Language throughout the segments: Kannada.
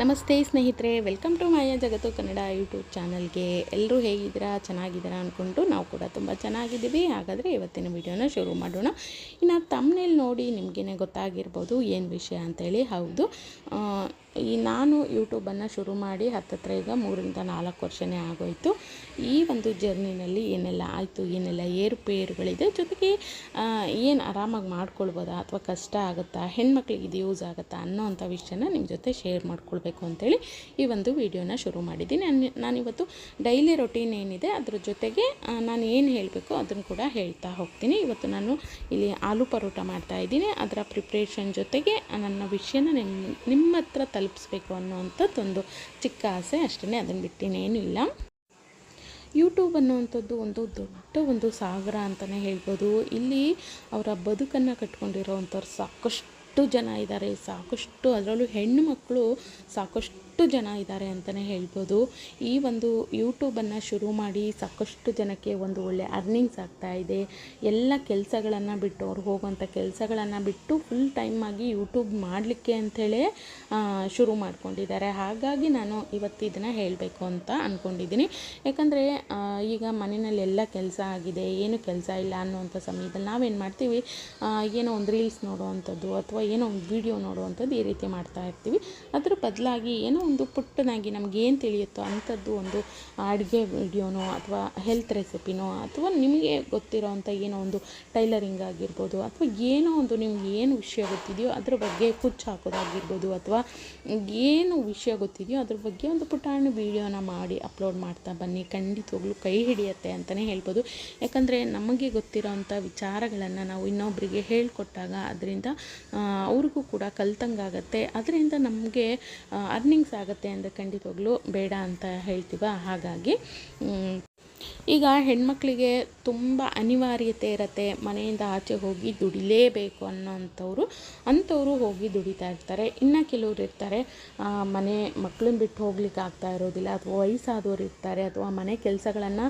ನಮಸ್ತೆ ಸ್ನೇಹಿತರೆ, welcome to Maya Jagattu Kannada YouTube ಚಾನಲ್ಗೆ. ಎಲ್ಲರೂ ಹೇಗಿದ್ದೀರಾ? ಚೆನ್ನಾಗಿದ್ದೀರಾ ಅಂದ್ಕೊಂಡು ನಾವು ಕೂಡ ತುಂಬ ಚೆನ್ನಾಗಿದ್ದೀವಿ. ಹಾಗಾದರೆ ಇವತ್ತಿನ ವಿಡಿಯೋನ ಶುರು ಮಾಡೋಣ. ಇನ್ನು ತಮ್ನೇಲ್ ನೋಡಿ ನಿಮಗೇ ಗೊತ್ತಾಗಿರ್ಬೋದು ಏನು ವಿಷಯ ಅಂತೇಳಿ. ಹೌದು, ನಾನು ಯೂಟ್ಯೂಬನ್ನು ಶುರು ಮಾಡಿ ಹತ್ತತ್ರ ಈಗ 3-4 ವರ್ಷನೇ ಆಗೋಯಿತು. ಈ ಒಂದು ಜರ್ನಿನಲ್ಲಿ ಏನೆಲ್ಲ ಆಯಿತು, ಏನೆಲ್ಲ ಏರುಪೇರುಗಳಿದೆ, ಜೊತೆಗೆ ಏನು ಆರಾಮಾಗಿ ಮಾಡ್ಕೊಳ್ಬೋದಾ ಅಥವಾ ಕಷ್ಟ ಆಗುತ್ತಾ, ಹೆಣ್ಮಕ್ಳಿಗೆ ಇದು ಯೂಸ್ ಆಗುತ್ತಾ ಅನ್ನೋವಂಥ ವಿಷಯನ ನಿಮ್ಮ ಜೊತೆ ಶೇರ್ ಮಾಡ್ಕೊಳ್ಬೇಕು ಅಂತೇಳಿ ಈ ಒಂದು ವಿಡಿಯೋನ ಶುರು ಮಾಡಿದ್ದೀನಿ. ನಾನಿವತ್ತು ಡೈಲಿ ರೊಟೀನ್ ಏನಿದೆ ಅದ್ರ ಜೊತೆಗೆ ನಾನು ಏನು ಹೇಳಬೇಕು ಅದನ್ನು ಕೂಡ ಹೇಳ್ತಾ ಹೋಗ್ತೀನಿ. ಇವತ್ತು ನಾನು ಇಲ್ಲಿ ಆಲೂ ಪರೋಟ ಮಾಡ್ತಾಯಿದ್ದೀನಿ. ಅದರ ಪ್ರಿಪ್ರೇಷನ್ ಜೊತೆಗೆ ನನ್ನ ವಿಷಯನ ನಿಮ್ಮ ಹತ್ರ ತಲುಪಿಸ್ಬೇಕು ಅನ್ನೋವಂಥದ್ದೊಂದು ಚಿಕ್ಕ ಆಸೆ ಅಷ್ಟೇ, ಅದನ್ನು ಬಿಟ್ಟಿನೇನೂ ಇಲ್ಲ. ಯೂಟ್ಯೂಬ್ ಅನ್ನುವಂಥದ್ದು ಒಂದು ಸಾಗರ ಅಂತಲೇ ಹೇಳ್ಬೋದು. ಇಲ್ಲಿ ಅವರ ಬದುಕನ್ನು ಕಟ್ಕೊಂಡಿರೋವಂಥವ್ರು ಸಾಕಷ್ಟು ಜನ ಇದ್ದಾರೆ. ಅದರಲ್ಲೂ ಹೆಣ್ಣು ಮಕ್ಕಳು ಸಾಕಷ್ಟು ಜನ ಇದ್ದಾರೆ ಅಂತಲೇ ಹೇಳ್ಬೋದು. ಈ ಒಂದು ಯೂಟ್ಯೂಬನ್ನು ಶುರು ಮಾಡಿ ಸಾಕಷ್ಟು ಜನಕ್ಕೆ ಒಂದು ಒಳ್ಳೆ ಅರ್ನಿಂಗ್ಸ್ ಆಗ್ತಾಯಿದೆ. ಎಲ್ಲ ಕೆಲಸಗಳನ್ನು ಬಿಟ್ಟು, ಅವ್ರು ಹೋಗುವಂಥ ಕೆಲಸಗಳನ್ನು ಬಿಟ್ಟು ಫುಲ್ ಟೈಮ್ ಆಗಿ ಯೂಟ್ಯೂಬ್ ಮಾಡಲಿಕ್ಕೆ ಅಂಥೇಳಿ ಶುರು ಮಾಡ್ಕೊಂಡಿದ್ದಾರೆ. ಹಾಗಾಗಿ ನಾನು ಇವತ್ತು ಇದನ್ನು ಹೇಳಬೇಕು ಅಂತ ಅಂದ್ಕೊಂಡಿದ್ದೀನಿ. ಯಾಕಂದರೆ ಈಗ ಮನೆಯಲ್ಲಿ ಎಲ್ಲ ಕೆಲಸ ಆಗಿದೆ, ಏನು ಕೆಲಸ ಇಲ್ಲ ಅನ್ನುವಂಥ ಸಮಯದಲ್ಲಿ ನಾವೇನು ಮಾಡ್ತೀವಿ, ಏನೋ ಒಂದು ರೀಲ್ಸ್ ನೋಡುವಂಥದ್ದು ಅಥವಾ ಏನೋ ಒಂದು ವಿಡಿಯೋ ನೋಡುವಂಥದ್ದು ಈ ರೀತಿ ಮಾಡ್ತಾ ಇರ್ತೀವಿ. ಅದ್ರ ಬದಲಾಗಿ ಏನೋ ಒಂದು ಪುಟ್ಟನಾಗಿ ನಮಗೇನು ತಿಳಿಯುತ್ತೋ ಅಂಥದ್ದು ಒಂದು ಅಡುಗೆ ವಿಡಿಯೋನೋ ಅಥವಾ ಹೆಲ್ತ್ ರೆಸಿಪಿನೋ ಅಥವಾ ನಿಮಗೆ ಗೊತ್ತಿರೋವಂಥ ಏನೋ ಒಂದು ಟೈಲರಿಂಗ್ ಆಗಿರ್ಬೋದು ಅಥವಾ ಏನೋ ಒಂದು ನಿಮ್ಗೆ ಏನು ವಿಷಯ ಗೊತ್ತಿದೆಯೋ ಅದ್ರ ಬಗ್ಗೆ ಕುಚ್ಚು ಹಾಕೋದಾಗಿರ್ಬೋದು ಅಥವಾ ಏನು ವಿಷಯ ಗೊತ್ತಿದೆಯೋ ಅದ್ರ ಬಗ್ಗೆ ಒಂದು ಪುಟಾಣಿ ವಿಡಿಯೋನ ಮಾಡಿ ಅಪ್ಲೋಡ್ ಮಾಡ್ತಾ ಬನ್ನಿ. ಖಂಡಿತವಾಗ್ಲೂ ಕೈ ಹಿಡಿಯುತ್ತೆ ಅಂತಲೇ ಹೇಳ್ಬೋದು. ಯಾಕಂದರೆ ನಮಗೆ ಗೊತ್ತಿರೋವಂಥ ವಿಚಾರಗಳನ್ನು ನಾವು ಇನ್ನೊಬ್ಬರಿಗೆ ಹೇಳಿಕೊಟ್ಟಾಗ ಅದರಿಂದ ಅವ್ರಿಗೂ ಕೂಡ ಕಲ್ತಂಗಾಗತ್ತೆ. ಅದರಿಂದ ನಮಗೆ ಅರ್ನಿಂಗ್ಸ್ ಆಗುತ್ತೆ ಅಂದರೆ ಖಂಡಿತವಾಗ್ಲೂ ಬೇಡ ಅಂತ ಹೇಳ್ತೀವ. ಹಾಗಾಗಿ ಈಗ ಹೆಣ್ಮಕ್ಳಿಗೆ ತುಂಬ ಅನಿವಾರ್ಯತೆ ಇರುತ್ತೆ, ಮನೆಯಿಂದ ಆಚೆ ಹೋಗಿ ದುಡಿಲೇಬೇಕು ಅಂಥವರು ಹೋಗಿ ದುಡಿತಾ ಇರ್ತಾರೆ. ಇನ್ನು ಕೆಲವ್ರು ಇರ್ತಾರೆ ಮನೆ ಮಕ್ಕಳನ್ನ ಬಿಟ್ಟು ಹೋಗ್ಲಿಕ್ಕೆ ಆಗ್ತಾ ಇರೋದಿಲ್ಲ, ಅಥವಾ ವಯಸ್ಸಾದವ್ರು ಇರ್ತಾರೆ, ಅಥವಾ ಮನೆ ಕೆಲಸಗಳನ್ನು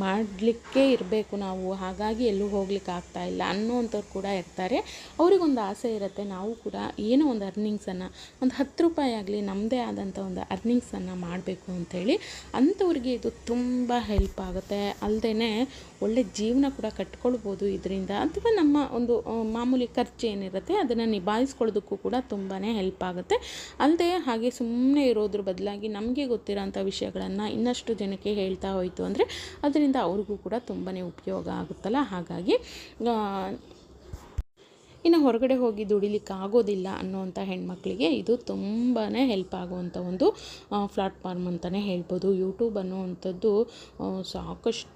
ಮಾಡಲಿಕ್ಕೆ ಇರಬೇಕು ನಾವು, ಹಾಗಾಗಿ ಎಲ್ಲೂ ಹೋಗ್ಲಿಕ್ಕೆ ಆಗ್ತಾ ಇಲ್ಲ ಅನ್ನೋವಂಥವ್ರು ಕೂಡ ಇರ್ತಾರೆ. ಅವ್ರಿಗೊಂದು ಆಸೆ ಇರುತ್ತೆ, ನಾವು ಕೂಡ ಏನೋ ಒಂದು ಅರ್ನಿಂಗ್ಸನ್ನು ಒಂದು 10 ರೂಪಾಯಿ ಆಗಲಿ ನಮ್ಮದೇ ಆದಂಥ ಒಂದು ಅರ್ನಿಂಗ್ಸನ್ನು ಮಾಡಬೇಕು ಅಂಥೇಳಿ. ಅಂಥವ್ರಿಗೆ ಇದು ತುಂಬ ಹೆಲ್ಪ್ ಆಗುತ್ತೆ. ಅಲ್ಲದೆ ಒಳ್ಳೆ ಜೀವನ ಕೂಡ ಕಟ್ಕೊಳ್ಬೋದು ಇದರಿಂದ. ಅಥವಾ ನಮ್ಮ ಒಂದು ಮಾಮೂಲಿ ಖರ್ಚು ಏನಿರುತ್ತೆ ಅದನ್ನು ನಿಭಾಯಿಸ್ಕೊಳ್ಳೋದಕ್ಕೂ ಕೂಡ ತುಂಬಾ ಹೆಲ್ಪ್ ಆಗುತ್ತೆ. ಅಲ್ಲದೆ ಹಾಗೆ ಸುಮ್ಮನೆ ಇರೋದ್ರ ಬದಲಾಗಿ ನಮಗೆ ಗೊತ್ತಿರೋಂಥ ವಿಷಯಗಳನ್ನು ಇನ್ನಷ್ಟು ಜನಕ್ಕೆ ಹೇಳ್ತಾ ಹೋಯಿತು ಅಂದರೆ ಅದರಿಂದ ಅವ್ರಿಗೂ ಕೂಡ ತುಂಬಾ ಉಪಯೋಗ ಆಗುತ್ತಲ್ಲ. ಹಾಗಾಗಿ ಇನ್ನು ಹೊರಗಡೆ ಹೋಗಿ ದುಡಿಲಿಕ್ಕೆ ಆಗೋದಿಲ್ಲ ಅನ್ನೋವಂಥ ಹೆಣ್ಮಕ್ಳಿಗೆ ಇದು ತುಂಬಾ ಹೆಲ್ಪ್ ಆಗುವಂಥ ಒಂದು ಪ್ಲಾಟ್ಫಾರ್ಮ್ ಅಂತಲೇ ಹೇಳ್ಬೋದು. ಯೂಟ್ಯೂಬ್ ಅನ್ನುವಂಥದ್ದು ಸಾಕಷ್ಟು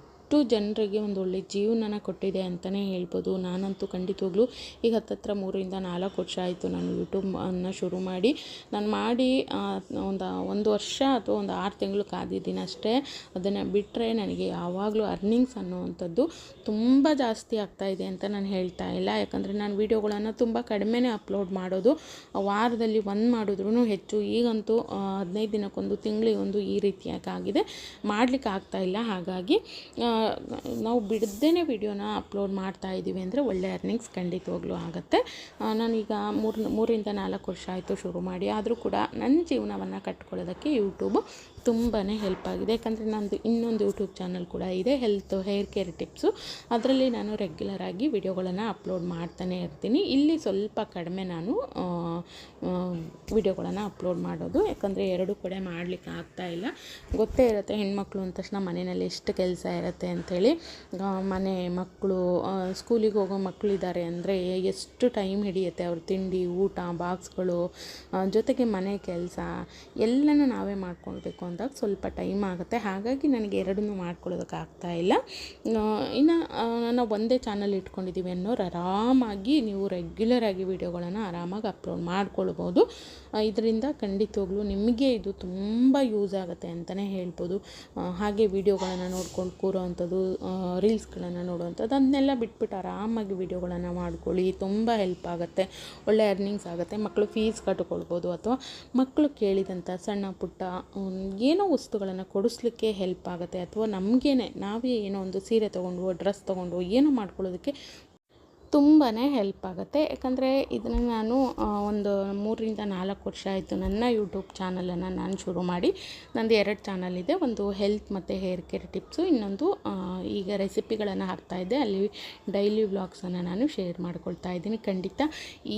ಜನರಿಗೆ ಒಂದು ಒಳ್ಳೆ ಜೀವನನ ಕೊಟ್ಟಿದೆ ಅಂತಲೇ ಹೇಳ್ಬೋದು. ನಾನಂತೂ ಖಂಡಿತವಾಗ್ಲೂ ಈಗ ಹತ್ತತ್ರ 3-4 ವರ್ಷ ಆಯಿತು ನಾನು ಯೂಟ್ಯೂಬನ್ನು ಶುರು ಮಾಡಿ. ನಾನು ಮಾಡಿ ಒಂದು ವರ್ಷ ಅಥವಾ ಒಂದು 6 ತಿಂಗಳು ಕಾದಿದ್ದೀನಿ ಅಷ್ಟೇ. ಅದನ್ನು ಬಿಟ್ಟರೆ ನನಗೆ ಯಾವಾಗಲೂ ಅರ್ನಿಂಗ್ಸ್ ಅನ್ನೋವಂಥದ್ದು ತುಂಬ ಜಾಸ್ತಿ ಆಗ್ತಾಯಿದೆ ಅಂತ ನಾನು ಹೇಳ್ತಾ ಇಲ್ಲ. ಯಾಕಂದರೆ ನಾನು ವೀಡಿಯೋಗಳನ್ನು ತುಂಬ ಕಡಿಮೆನೇ ಅಪ್ಲೋಡ್ ಮಾಡೋದು, ವಾರದಲ್ಲಿ 1 ಮಾಡಿದ್ರೂ ಹೆಚ್ಚು. ಈಗಂತೂ 15 ದಿನಕ್ಕೊಂದು, ತಿಂಗಳಿಗೊಂದು ಈ ರೀತಿಯಾಗಿದೆ, ಮಾಡಲಿಕ್ಕೆ ಆಗ್ತಾಯಿಲ್ಲ. ಹಾಗಾಗಿ ನಾವು ಬಿಡದೇನೆ ವಿಡಿಯೋನ ಅಪ್ಲೋಡ್ ಮಾಡ್ತಾ ಇದ್ದೀವಿ ಅಂದರೆ ಒಳ್ಳೆ ಅರ್ನಿಂಗ್ಸ್ ಖಂಡಿತವಾಗ್ಲೂ ಆಗುತ್ತೆ. ನಾನೀಗ 3-4 ವರ್ಷ ಆಯಿತು ಶುರು ಮಾಡಿ. ಆದರೂ ಕೂಡ ನನ್ನ ಜೀವನವನ್ನು ಕಟ್ಕೊಳ್ಳೋದಕ್ಕೆ ಯೂಟ್ಯೂಬು ತುಂಬಾ ಹೆಲ್ಪ್ ಆಗಿದೆ. ಯಾಕಂದರೆ ನಂದು ಇನ್ನೊಂದು ಯೂಟ್ಯೂಬ್ ಚಾನಲ್ ಕೂಡ ಇದೆ, ಹೇರ್ ಕೇರ್ ಟಿಪ್ಸು. ಅದರಲ್ಲಿ ನಾನು ರೆಗ್ಯುಲರಾಗಿ ವಿಡಿಯೋಗಳನ್ನು ಅಪ್ಲೋಡ್ ಮಾಡ್ತಾನೆ ಇರ್ತೀನಿ. ಇಲ್ಲಿ ಸ್ವಲ್ಪ ಕಡಿಮೆ ನಾನು ವಿಡಿಯೋಗಳನ್ನು ಅಪ್ಲೋಡ್ ಮಾಡೋದು, ಯಾಕಂದರೆ 2 ಕಡೆ ಮಾಡಲಿಕ್ಕೆ ಆಗ್ತಾಯಿಲ್ಲ. ಗೊತ್ತೇ ಇರುತ್ತೆ ಹೆಣ್ಮಕ್ಳು ಅಂದ ತಕ್ಷಣ ಮನೆಯಲ್ಲಿ ಎಷ್ಟು ಕೆಲಸ ಇರುತ್ತೆ ಅಂಥೇಳಿ. ಮನೆ ಮಕ್ಕಳು, ಸ್ಕೂಲಿಗೆ ಹೋಗೋ ಮಕ್ಕಳಿದ್ದಾರೆ ಅಂದರೆ ಎಷ್ಟು ಟೈಮ್ ಹಿಡಿಯುತ್ತೆ. ಅವ್ರ ತಿಂಡಿ, ಊಟ, ಬಾಕ್ಸ್ಗಳು, ಜೊತೆಗೆ ಮನೆ ಕೆಲಸ ಎಲ್ಲನೂ ನಾವೇ ಮಾಡ್ಕೊಳ್ಬೇಕು ಅಂದಾಗ ಸ್ವಲ್ಪ ಟೈಮ್ ಆಗುತ್ತೆ. ಹಾಗಾಗಿ ನನಗೆ 2 ಮಾಡ್ಕೊಳ್ಳೋದಕ್ಕೆ ಆಗ್ತಾಯಿಲ್ಲ. ಇನ್ನು ನಾವು ಒಂದೇ ಚಾನಲ್ ಇಟ್ಕೊಂಡಿದ್ದೀವಿ ಅನ್ನೋರು ಆರಾಮಾಗಿ ನೀವು ರೆಗ್ಯುಲರಾಗಿ ವಿಡಿಯೋಗಳನ್ನು ಆರಾಮಾಗಿ ಅಪ್ಲೋಡ್ ಮಾಡ್ಕೊಳ್ಬೋದು. ಇದರಿಂದ ಖಂಡಿತವಾಗ್ಲೂ ನಿಮಗೆ ಇದು ತುಂಬ ಯೂಸ್ ಆಗುತ್ತೆ ಅಂತಲೇ ಹೇಳ್ಬೋದು. ಹಾಗೆ ವಿಡಿಯೋಗಳನ್ನು ನೋಡ್ಕೊಂಡು ಕೂರೋವಂಥದ್ದು, ರೀಲ್ಸ್ಗಳನ್ನು ನೋಡುವಂಥದ್ದು ಅದನ್ನೆಲ್ಲ ಬಿಟ್ಬಿಟ್ಟು ಆರಾಮಾಗಿ ವಿಡಿಯೋಗಳನ್ನು ಮಾಡ್ಕೊಳ್ಳಿ. ತುಂಬ ಹೆಲ್ಪ್ ಆಗುತ್ತೆ, ಒಳ್ಳೆ ಅರ್ನಿಂಗ್ಸ್ ಆಗುತ್ತೆ. ಮಕ್ಕಳು ಫೀಸ್ ಕಟ್ಕೊಳ್ಬೋದು ಅಥವಾ ಮಕ್ಕಳು ಕೇಳಿದಂಥ ಸಣ್ಣ ಪುಟ್ಟ ಏನೋ ವಸ್ತುಗಳನ್ನು ಕೊಡಿಸ್ಲಿಕ್ಕೆ ಹೆಲ್ಪ್ ಆಗುತ್ತೆ. ಅಥವಾ ನಮಗೇನೆ ನಾವೇ ಏನೋ ಒಂದು ಸೀರೆ ತೊಗೊಂಡು, ಡ್ರೆಸ್ ತೊಗೊಂಡು ಏನೋ ಮಾಡ್ಕೊಳ್ಳೋದಕ್ಕೆ ತುಂಬಾ ಹೆಲ್ಪ್ ಆಗುತ್ತೆ. ಯಾಕಂದರೆ ಇದನ್ನು ನಾನು ಒಂದು 3-4 ವರ್ಷ ಆಯಿತು ನನ್ನ ಯೂಟ್ಯೂಬ್ ಚಾನಲನ್ನು ನಾನು ಶುರು ಮಾಡಿ. ನಂದು 2 ಚಾನಲ್ ಇದೆ. ಒಂದು ಹೆಲ್ತ್ ಮತ್ತು ಹೇರ್ ಕೇರ್ ಟಿಪ್ಸು, ಇನ್ನೊಂದು ಈಗ ರೆಸಿಪಿಗಳನ್ನು ಹಾಕ್ತಾಯಿದ್ದೆ. ಅಲ್ಲಿ ಡೈಲಿ ವ್ಲಾಗ್ಸನ್ನು ನಾನು ಶೇರ್ ಮಾಡ್ಕೊಳ್ತಾ ಇದ್ದೀನಿ. ಖಂಡಿತ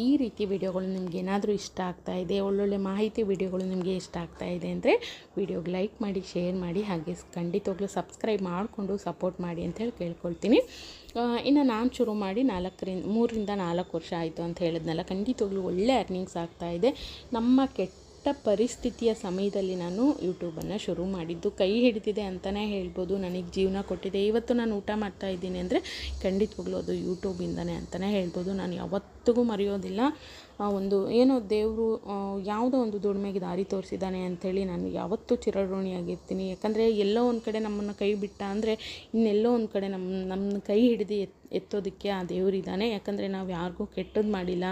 ಈ ರೀತಿ ವಿಡಿಯೋಗಳು ನಿಮ್ಗೆ ಏನಾದರೂ ಇಷ್ಟ ಆಗ್ತಾಯಿದೆ, ಒಳ್ಳೊಳ್ಳೆ ಮಾಹಿತಿ ವಿಡಿಯೋಗಳು ನಿಮಗೆ ಇಷ್ಟ ಆಗ್ತಾಯಿದೆ ಅಂದರೆ ವಿಡಿಯೋಗೆ ಲೈಕ್ ಮಾಡಿ, ಶೇರ್ ಮಾಡಿ, ಹಾಗೆ ಖಂಡಿತವಾಗ್ಲೂ ಸಬ್ಸ್ಕ್ರೈಬ್ ಮಾಡಿಕೊಂಡು ಸಪೋರ್ಟ್ ಮಾಡಿ ಅಂತೇಳಿ ಕೇಳ್ಕೊಳ್ತೀನಿ. ಇನ್ನು ನಾನು ಶುರು ಮಾಡಿ 3-4 ವರ್ಷ ಆಯಿತು ಅಂತ ಹೇಳಿದ್ನಲ್ಲ. ಖಂಡಿತವಾಗ್ಲೂ ಒಳ್ಳೆ ಅರ್ನಿಂಗ್ಸ್ ಆಗ್ತಾಯಿದೆ. ನಮ್ಮ ಕೆಟ್ಟ ಪರಿಸ್ಥಿತಿಯ ಸಮಯದಲ್ಲಿ ನಾನು ಯೂಟ್ಯೂಬನ್ನು ಶುರು ಮಾಡಿದ್ದು ಕೈ ಹಿಡಿದಿದೆ ಅಂತಲೇ ಹೇಳ್ಬೋದು. ನನಗೆ ಜೀವನ ಕೊಟ್ಟಿದೆ. ಇವತ್ತು ನಾನು ಊಟ ಮಾಡ್ತಾಯಿದ್ದೀನಿ ಅಂದರೆ ಖಂಡಿತವಾಗ್ಲೂ ಅದು ಯೂಟ್ಯೂಬಿಂದನೇ ಅಂತಲೇ ಹೇಳ್ಬೋದು. ನಾನು ಯಾವತ್ತಿಗೂ ಮರೆಯೋದಿಲ್ಲ. ಒಂದು ಏನೋ ದೇವರು ಯಾವುದೋ ಒಂದು ದುಡಿಮೆಗೆ ದಾರಿ ತೋರಿಸಿದ್ದಾನೆ ಅಂಥೇಳಿ ನಾನು ಯಾವತ್ತೂ ಚಿರಋಣಿಯಾಗಿರ್ತೀನಿ. ಯಾಕಂದರೆ ಎಲ್ಲೋ ಒಂದು ಕಡೆ ನಮ್ಮನ್ನು ಕೈ ಬಿಟ್ಟ ಅಂದರೆ ಇನ್ನೆಲ್ಲೋ ಒಂದು ಕಡೆ ನಮ್ಮ ಕೈ ಹಿಡಿದು ಎತ್ತೋದಕ್ಕೆ ಆ ದೇವರಿದ್ದಾನೆ. ಯಾಕಂದರೆ ನಾವು ಯಾರಿಗೂ ಕೆಟ್ಟದ್ದು ಮಾಡಿಲ್ಲ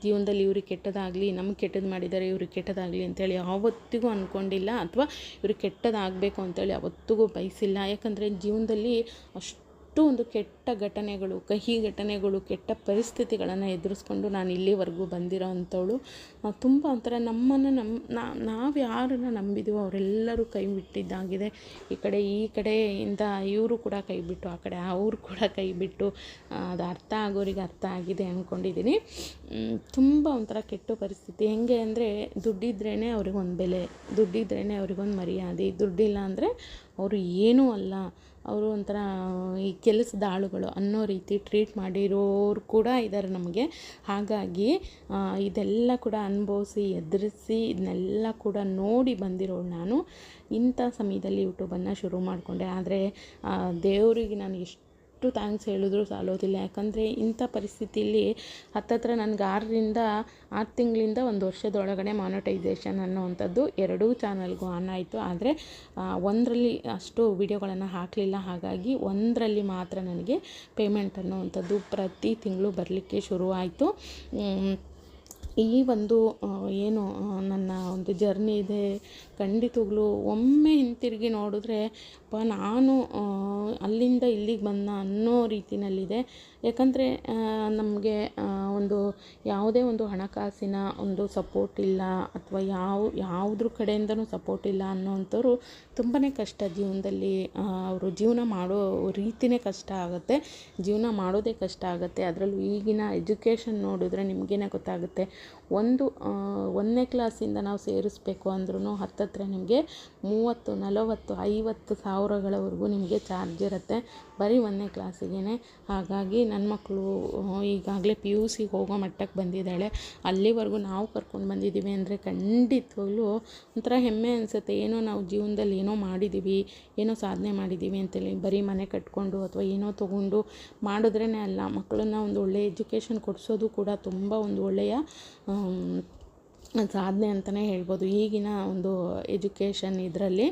ಜೀವನದಲ್ಲಿ. ಇವ್ರಿಗೆ ಕೆಟ್ಟದಾಗಲಿ, ನಮ್ಗೆ ಕೆಟ್ಟದ್ದು ಮಾಡಿದ್ದಾರೆ, ಇವ್ರಿಗೆ ಕೆಟ್ಟದಾಗಲಿ ಅಂತೇಳಿ ಯಾವತ್ತಿಗೂ ಅಂದ್ಕೊಂಡಿಲ್ಲ, ಅಥವಾ ಇವ್ರಿಗೆ ಕೆಟ್ಟದಾಗಬೇಕು ಅಂತೇಳಿ ಯಾವತ್ತಿಗೂ ಬಯಸಿಲ್ಲ. ಯಾಕಂದರೆ ಜೀವನದಲ್ಲಿ ಅಷ್ಟು ಒಂದು ಕೆಟ್ಟ ಘಟನೆಗಳು, ಕಹಿ ಘಟನೆಗಳು, ಕೆಟ್ಟ ಪರಿಸ್ಥಿತಿಗಳನ್ನು ಎದುರಿಸ್ಕೊಂಡು ನಾನು ಇಲ್ಲಿವರೆಗೂ ಬಂದಿರೋ ಅಂಥವಳು. ತುಂಬ ಒಂಥರ ನಮ್ಮನ್ನು ನಾವು ಯಾರನ್ನು ನಂಬಿದೀವೋ ಅವರೆಲ್ಲರೂ ಕೈ ಬಿಟ್ಟಿದ್ದಾಗಿದೆ. ಈ ಕಡೆಯಿಂದ ಇವರು ಕೂಡ ಕೈ ಬಿಟ್ಟು, ಆ ಕಡೆ ಅವರು ಕೂಡ ಕೈ ಬಿಟ್ಟು, ಅದು ಅರ್ಥ ಆಗೋರಿಗೆ ಅರ್ಥ ಆಗಿದೆ ಅಂದ್ಕೊಂಡಿದ್ದೀನಿ. ತುಂಬ ಒಂಥರ ಕೆಟ್ಟ ಪರಿಸ್ಥಿತಿ. ಹೆಂಗೆ ಅಂದರೆ ದುಡ್ಡಿದ್ರೇ ಅವ್ರಿಗೊಂದು ಬೆಲೆ, ದುಡ್ಡಿದ್ರೇ ಅವ್ರಿಗೊಂದು ಮರ್ಯಾದೆ, ದುಡ್ಡಿಲ್ಲ ಅಂದರೆ ಅವರು ಏನೂ ಅಲ್ಲ, ಅವರು ಒಂಥರ ಈ ಕೆಲಸದ ಆಳುಗಳು ಅನ್ನೋ ರೀತಿ ಟ್ರೀಟ್ ಮಾಡಿರೋರು ಕೂಡ ಇದ್ದಾರೆ ನಮಗೆ. ಹಾಗಾಗಿ ಇದೆಲ್ಲ ಕೂಡ ಅನುಭವಿಸಿ, ಎದುರಿಸಿ, ಇದನ್ನೆಲ್ಲ ಕೂಡ ನೋಡಿ ಬಂದಿರೋಳು ನಾನು. ಇಂಥ ಸಮಯದಲ್ಲಿ ಯೂಟ್ಯೂಬನ್ನು ಶುರು ಮಾಡಿಕೊಂಡೆ. ಆದರೆ ದೇವರಿಗೆ ನಾನು ಎಷ್ಟು ಥ್ಯಾಂಕ್ಸ್ ಹೇಳಿದ್ರು ಸಾಲೋದಿಲ್ಲ. ಯಾಕಂದರೆ ಇಂಥ ಪರಿಸ್ಥಿತಿಯಲ್ಲಿ ಹತ್ತತ್ರ ನನಗೆ 6 ತಿಂಗಳಿಂದ 1 ವರ್ಷದೊಳಗಡೆ ಮಾನಿಟೈಸೇಷನ್ ಅನ್ನೋವಂಥದ್ದು 2 ಚಾನಲ್ಗೂ ಆನ್ ಆಯಿತು. ಆದರೆ ಒಂದರಲ್ಲಿ ಅಷ್ಟು ವಿಡಿಯೋಗಳನ್ನು ಹಾಕಲಿಲ್ಲ. ಹಾಗಾಗಿ ಒಂದರಲ್ಲಿ ಮಾತ್ರ ನನಗೆ ಪೇಮೆಂಟ್ ಅನ್ನೋವಂಥದ್ದು ಪ್ರತಿ ತಿಂಗಳು ಬರಲಿಕ್ಕೆ ಶುರುವಾಯಿತು. ಈ ಒಂದು ಏನು ನನ್ನ ಒಂದು ಜರ್ನಿ ಇದೆ, ಖಂಡಿತವಾಗ್ಲೂ ಒಮ್ಮೆ ಹಿಂತಿರುಗಿ ನೋಡಿದ್ರೆ ನಾನು ಅಲ್ಲಿಂದ ಇಲ್ಲಿಗೆ ಬಂದ ಅನ್ನೋ ರೀತಿಯಲ್ಲಿದೆ. ಯಾಕಂದರೆ ನಮಗೆ ಒಂದು ಯಾವುದೇ ಒಂದು ಹಣಕಾಸಿನ ಒಂದು ಸಪೋರ್ಟ್ ಇಲ್ಲ, ಅಥವಾ ಯಾವುದ್ರ ಕಡೆಯಿಂದನೂ ಸಪೋರ್ಟ್ ಇಲ್ಲ ಅನ್ನೋವಂಥವ್ರು ತುಂಬಾ ಕಷ್ಟ ಜೀವನದಲ್ಲಿ. ಅವರು ಜೀವನ ಮಾಡೋ ರೀತಿಯೇ ಕಷ್ಟ ಆಗುತ್ತೆ, ಜೀವನ ಮಾಡೋದೇ ಕಷ್ಟ ಆಗುತ್ತೆ. ಅದರಲ್ಲೂ ಈಗಿನ ಎಜುಕೇಷನ್ ನೋಡಿದ್ರೆ ನಿಮಗೇನೆ ಗೊತ್ತಾಗುತ್ತೆ. 1ನೇ ಕ್ಲಾಸಿಂದ ನಾವು ಸೇರಿಸ್ಬೇಕು ಅಂದ್ರೂ ಹತ್ತತ್ರ ನಿಮಗೆ 30, 40, 50 ಸಾವಿರಗಳವರೆಗೂ ನಿಮಗೆ ಚಾರ್ಜ್ ಇರುತ್ತೆ ಬರೀ 1ನೇ ಕ್ಲಾಸಿಗೆ. ಹಾಗಾಗಿ ನನ್ನ ಮಕ್ಕಳು ಈಗಾಗಲೇ PUC ಹೋಗೋ ಮಟ್ಟಕ್ಕೆ ಬಂದಿದ್ದಾಳೆ. ಅಲ್ಲಿವರೆಗೂ ನಾವು ಕರ್ಕೊಂಡು ಬಂದಿದ್ದೀವಿ ಅಂದರೆ ಖಂಡಿತವಾಗ್ಲೂ ಒಂಥರ ಹೆಮ್ಮೆ ಅನಿಸುತ್ತೆ. ಏನೋ ನಾವು ಜೀವನದಲ್ಲಿ ಏನೋ ಮಾಡಿದ್ದೀವಿ, ಏನೋ ಸಾಧನೆ ಮಾಡಿದ್ದೀವಿ ಅಂತೇಳಿ. ಬರೀ ಮನೆ ಕಟ್ಕೊಂಡು ಅಥವಾ ಏನೋ ತೊಗೊಂಡು ಮಾಡಿದ್ರೇ ಅಲ್ಲ, ಮಕ್ಕಳನ್ನ ಒಂದು ಒಳ್ಳೆಯ ಎಜುಕೇಷನ್ ಕೊಡಿಸೋದು ಕೂಡ ತುಂಬ ಒಂದು ಒಳ್ಳೆಯ ಸಾಧನೆ ಅಂತಲೇ ಹೇಳ್ಬೋದು ಈಗಿನ ಒಂದು ಎಜುಕೇಷನ್ ಇದರಲ್ಲಿ.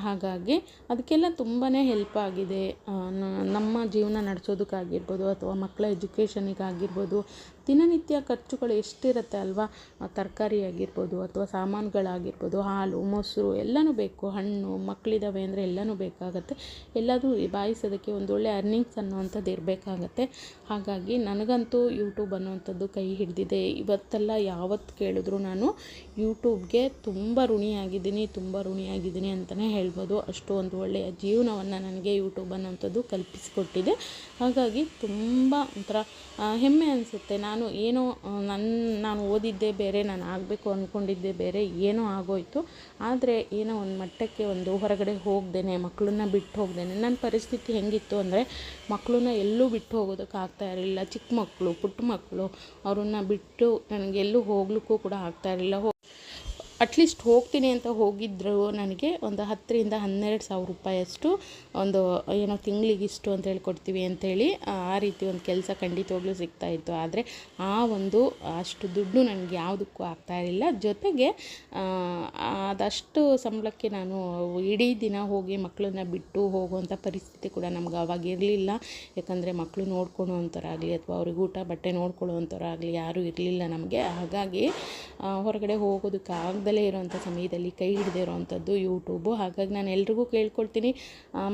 ಹಾಗಾಗಿ ಅದಕ್ಕೆಲ್ಲ ತುಂಬಾ ಹೆಲ್ಪ್ ಆಗಿದೆ. ನಮ್ಮ ಜೀವನ ನಡೆಸೋದಕ್ಕಾಗಿರ್ಬೋದು, ಅಥವಾ ಮಕ್ಕಳ ಎಜುಕೇಷನಿಗಾಗಿರ್ಬೋದು. ದಿನನಿತ್ಯ ಖರ್ಚುಗಳು ಎಷ್ಟಿರುತ್ತೆ ಅಲ್ವಾ, ತರಕಾರಿ ಆಗಿರ್ಬೋದು, ಅಥವಾ ಸಾಮಾನುಗಳಾಗಿರ್ಬೋದು, ಹಾಲು, ಮೊಸರು ಎಲ್ಲನೂ ಬೇಕು, ಹಣ್ಣು, ಮಕ್ಕಳಿದ್ದಾವೆ ಅಂದರೆ ಎಲ್ಲನೂ ಬೇಕಾಗತ್ತೆ. ಎಲ್ಲದೂ ನಿಭಾಯಿಸೋದಕ್ಕೆ ಒಂದೊಳ್ಳೆ ಅರ್ನಿಂಗ್ಸ್ ಅನ್ನೋವಂಥದ್ದು ಇರಬೇಕಾಗತ್ತೆ. ಹಾಗಾಗಿ ನನಗಂತೂ ಯೂಟ್ಯೂಬ್ ಅನ್ನೋವಂಥದ್ದು ಕೈ ಹಿಡಿದಿದೆ. ಇವತ್ತೆಲ್ಲ ಯಾವತ್ತು ಕೇಳಿದ್ರು ನಾನು ಯೂಟ್ಯೂಬ್ಗೆ ತುಂಬ ಋಣಿಯಾಗಿದ್ದೀನಿ ಅಂತಲೇ ಹೇಳ್ಬೋದು. ಅಷ್ಟು ಒಂದು ಒಳ್ಳೆಯ ಜೀವನವನ್ನು ನನಗೆ ಯೂಟ್ಯೂಬ್ ಅನ್ನೋವಂಥದ್ದು ಕಲ್ಪಿಸಿಕೊಟ್ಟಿದೆ. ಹಾಗಾಗಿ ತುಂಬ ಒಂಥರ ಹೆಮ್ಮೆ ಅನಿಸುತ್ತೆ. ನಾನು ಓದಿದ್ದೆ ಬೇರೆ, ನಾನು ಆಗಬೇಕು ಅಂದ್ಕೊಂಡಿದ್ದೆ ಬೇರೆ, ಏನೋ ಆಗೋಯ್ತು. ಆದರೆ ಏನೋ ಒಂದು ಮಟ್ಟಕ್ಕೆ ಒಂದು ಹೊರಗಡೆ ಹೋಗ್ದೇನೆ, ಮಕ್ಕಳನ್ನ ಬಿಟ್ಟು ಹೋಗ್ದೇನೆ. ನನ್ನ ಪರಿಸ್ಥಿತಿ ಹೆಂಗಿತ್ತು ಅಂದರೆ, ಮಕ್ಕಳನ್ನ ಎಲ್ಲೂ ಬಿಟ್ಟು ಹೋಗೋದಕ್ಕೆ ಆಗ್ತಾ ಇರಲಿಲ್ಲ. ಚಿಕ್ಕ ಮಕ್ಕಳು, ಪುಟ್ಟ ಮಕ್ಕಳು, ಅವ್ರನ್ನ ಬಿಟ್ಟು ನನಗೆಲ್ಲೂ ಹೋಗ್ಲಿಕ್ಕೂ ಕೂಡ ಆಗ್ತಾ ಇರಲಿಲ್ಲ. ಅಟ್ಲೀಸ್ಟ್ ಹೋಗ್ತೀನಿ ಅಂತ ಹೋಗಿದ್ರು ನನಗೆ ಒಂದು 10,000-12,000 ರೂಪಾಯಿಯಷ್ಟು ಒಂದು ಏನೋ ತಿಂಗಳಿಗಿಷ್ಟು ಅಂತ ಹೇಳ್ಕೊಡ್ತೀವಿ ಅಂಥೇಳಿ ಆ ರೀತಿ ಒಂದು ಕೆಲಸ ಖಂಡಿತವಾಗ್ಲೂ ಸಿಗ್ತಾಯಿತ್ತು. ಆದರೆ ಅಷ್ಟು ದುಡ್ಡು ನನಗೆ ಯಾವುದಕ್ಕೂ ಆಗ್ತಾಯಿರಲಿಲ್ಲ. ಜೊತೆಗೆ ಅದಷ್ಟು ಸಂಬಳಕ್ಕೆ ನಾನು ಇಡೀ ದಿನ ಹೋಗಿ ಮಕ್ಕಳನ್ನ ಬಿಟ್ಟು ಹೋಗುವಂಥ ಪರಿಸ್ಥಿತಿ ಕೂಡ ನಮ್ಗೆ ಆವಾಗ ಇರಲಿಲ್ಲ. ಯಾಕಂದರೆ ಮಕ್ಕಳು ನೋಡ್ಕೊಳ್ಳೋವಂಥವ್ರಾಗಲಿ, ಅಥವಾ ಅವ್ರಿಗೆ ಊಟ ಬಟ್ಟೆ ನೋಡ್ಕೊಳ್ಳೋವಂಥವ್ರಾಗಲಿ ಯಾರೂ ಇರಲಿಲ್ಲ ನಮಗೆ. ಹಾಗಾಗಿ ಹೊರಗಡೆ ಹೋಗೋದಕ್ಕೆ ಆಗದೆ ಓದಲೇ ಇರೋವಂಥ ಸಮಯದಲ್ಲಿ ಕೈ ಹಿಡದೇ ಇರೋವಂಥದ್ದು ಯೂಟ್ಯೂಬು. ಹಾಗಾಗಿ ನಾನು ಎಲ್ರಿಗೂ ಕೇಳ್ಕೊಳ್ತೀನಿ,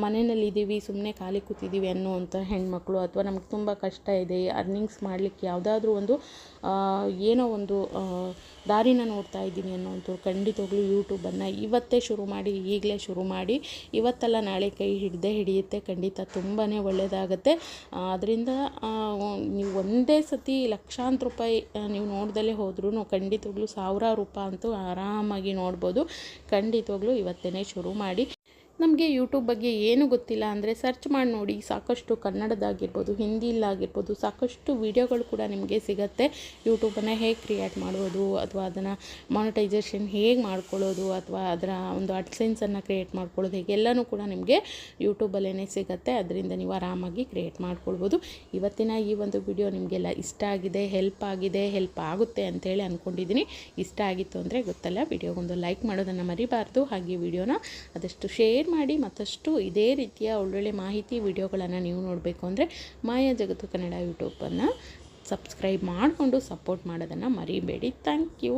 ಮನೆಯಲ್ಲಿದ್ದೀವಿ ಸುಮ್ಮನೆ ಖಾಲಿ ಕೂತಿದ್ದೀವಿ ಅನ್ನುವಂಥ ಹೆಣ್ಮಕ್ಳು, ಅಥವಾ ನಮ್ಗೆ ತುಂಬ ಕಷ್ಟ ಇದೆ ಅರ್ನಿಂಗ್ಸ್ ಮಾಡಲಿಕ್ಕೆ ಯಾವುದಾದ್ರೂ ಒಂದು ಏನೋ ಒಂದು ದಾರಿನ ನೋಡ್ತಾ ಇದ್ದೀನಿ ಅನ್ನೋವಂಥವ್ರು ಖಂಡಿತವಾಗ್ಲೂ ಯೂಟ್ಯೂಬನ್ನು ಇವತ್ತೇ ಶುರು ಮಾಡಿ, ಈಗಲೇ ಶುರು ಮಾಡಿ. ಇವತ್ತಲ್ಲ ನಾಳೆ ಕೈ ಹಿಡಿಯುತ್ತೆ, ಖಂಡಿತ ತುಂಬಾ ಒಳ್ಳೆಯದಾಗತ್ತೆ. ಅದರಿಂದ ನೀವು ಒಂದೇ ಸತಿ ಲಕ್ಷಾಂತರ ರೂಪಾಯಿ ನೀವು ನೋಡ್ದಲೇ ಹೋದ್ರೂ ಖಂಡಿತವಾಗ್ಲೂ ಸಾವಿರಾರು ರೂಪಾಯಿ ಅಂತೂ ಆರಾಮಾಗಿ ನೋಡ್ಬೋದು. ಖಂಡಿತವಾಗ್ಲೂ ಇವತ್ತೇ ಶುರು ಮಾಡಿ. ನಮಗೆ ಯೂಟ್ಯೂಬ್ ಬಗ್ಗೆ ಏನು ಗೊತ್ತಿಲ್ಲ ಅಂದರೆ ಸರ್ಚ್ ಮಾಡಿ ನೋಡಿ, ಸಾಕಷ್ಟು ಕನ್ನಡದಾಗಿರ್ಬೋದು, ಹಿಂದಿಲಾಗಿರ್ಬೋದು ಸಾಕಷ್ಟು ವಿಡಿಯೋಗಳು ಕೂಡ ನಿಮಗೆ ಸಿಗುತ್ತೆ. ಯೂಟ್ಯೂಬನ್ನು ಹೇಗೆ ಕ್ರಿಯೇಟ್ ಮಾಡ್ಬೋದು, ಅಥವಾ ಅದನ್ನು ಮಾನಿಟೈಸೇಷನ್ ಹೇಗೆ ಮಾಡ್ಕೊಳ್ಳೋದು, ಅಥವಾ ಅದರ ಒಂದು ಅಡ್ಸೆನ್ಸನ್ನು ಕ್ರಿಯೇಟ್ ಮಾಡ್ಕೊಳ್ಳೋದು ಹೇಗೆ, ಎಲ್ಲನೂ ಕೂಡ ನಿಮಗೆ ಯೂಟ್ಯೂಬಲ್ಲೇ ಸಿಗುತ್ತೆ. ಅದರಿಂದ ನೀವು ಆರಾಮಾಗಿ ಕ್ರಿಯೇಟ್ ಮಾಡ್ಕೊಳ್ಬೋದು. ಇವತ್ತಿನ ಈ ಒಂದು ವಿಡಿಯೋ ನಿಮಗೆಲ್ಲ ಇಷ್ಟ ಆಗಿದೆ, ಹೆಲ್ಪ್ ಆಗುತ್ತೆ ಅಂತೇಳಿ ಅಂದ್ಕೊಂಡಿದ್ದೀನಿ. ಇಷ್ಟ ಆಗಿತ್ತು ಅಂದರೆ ಗೊತ್ತಲ್ಲ, ವಿಡಿಯೋಗೊಂದು ಲೈಕ್ ಮಾಡೋದನ್ನು ಮರಿಬಾರ್ದು. ಹಾಗೆ ವಿಡಿಯೋನ ಆದಷ್ಟು ಶೇರ್ ಮಾಡಿ. ಮತ್ತಷ್ಟು ಇದೇ ರೀತಿಯ ಒಳ್ಳೊಳ್ಳೆ ಮಾಹಿತಿ ವಿಡಿಯೋಗಳನ್ನು ನೀವು ನೋಡಬೇಕು ಅಂದರೆ ಮಾಯಾ ಜಗತ್ತು ಕನ್ನಡ ಯೂಟ್ಯೂಬನ್ನು ಸಬ್ಸ್ಕ್ರೈಬ್ ಮಾಡಿಕೊಂಡು ಸಪೋರ್ಟ್ ಮಾಡೋದನ್ನು ಮರಿಬೇಡಿ. Thank you.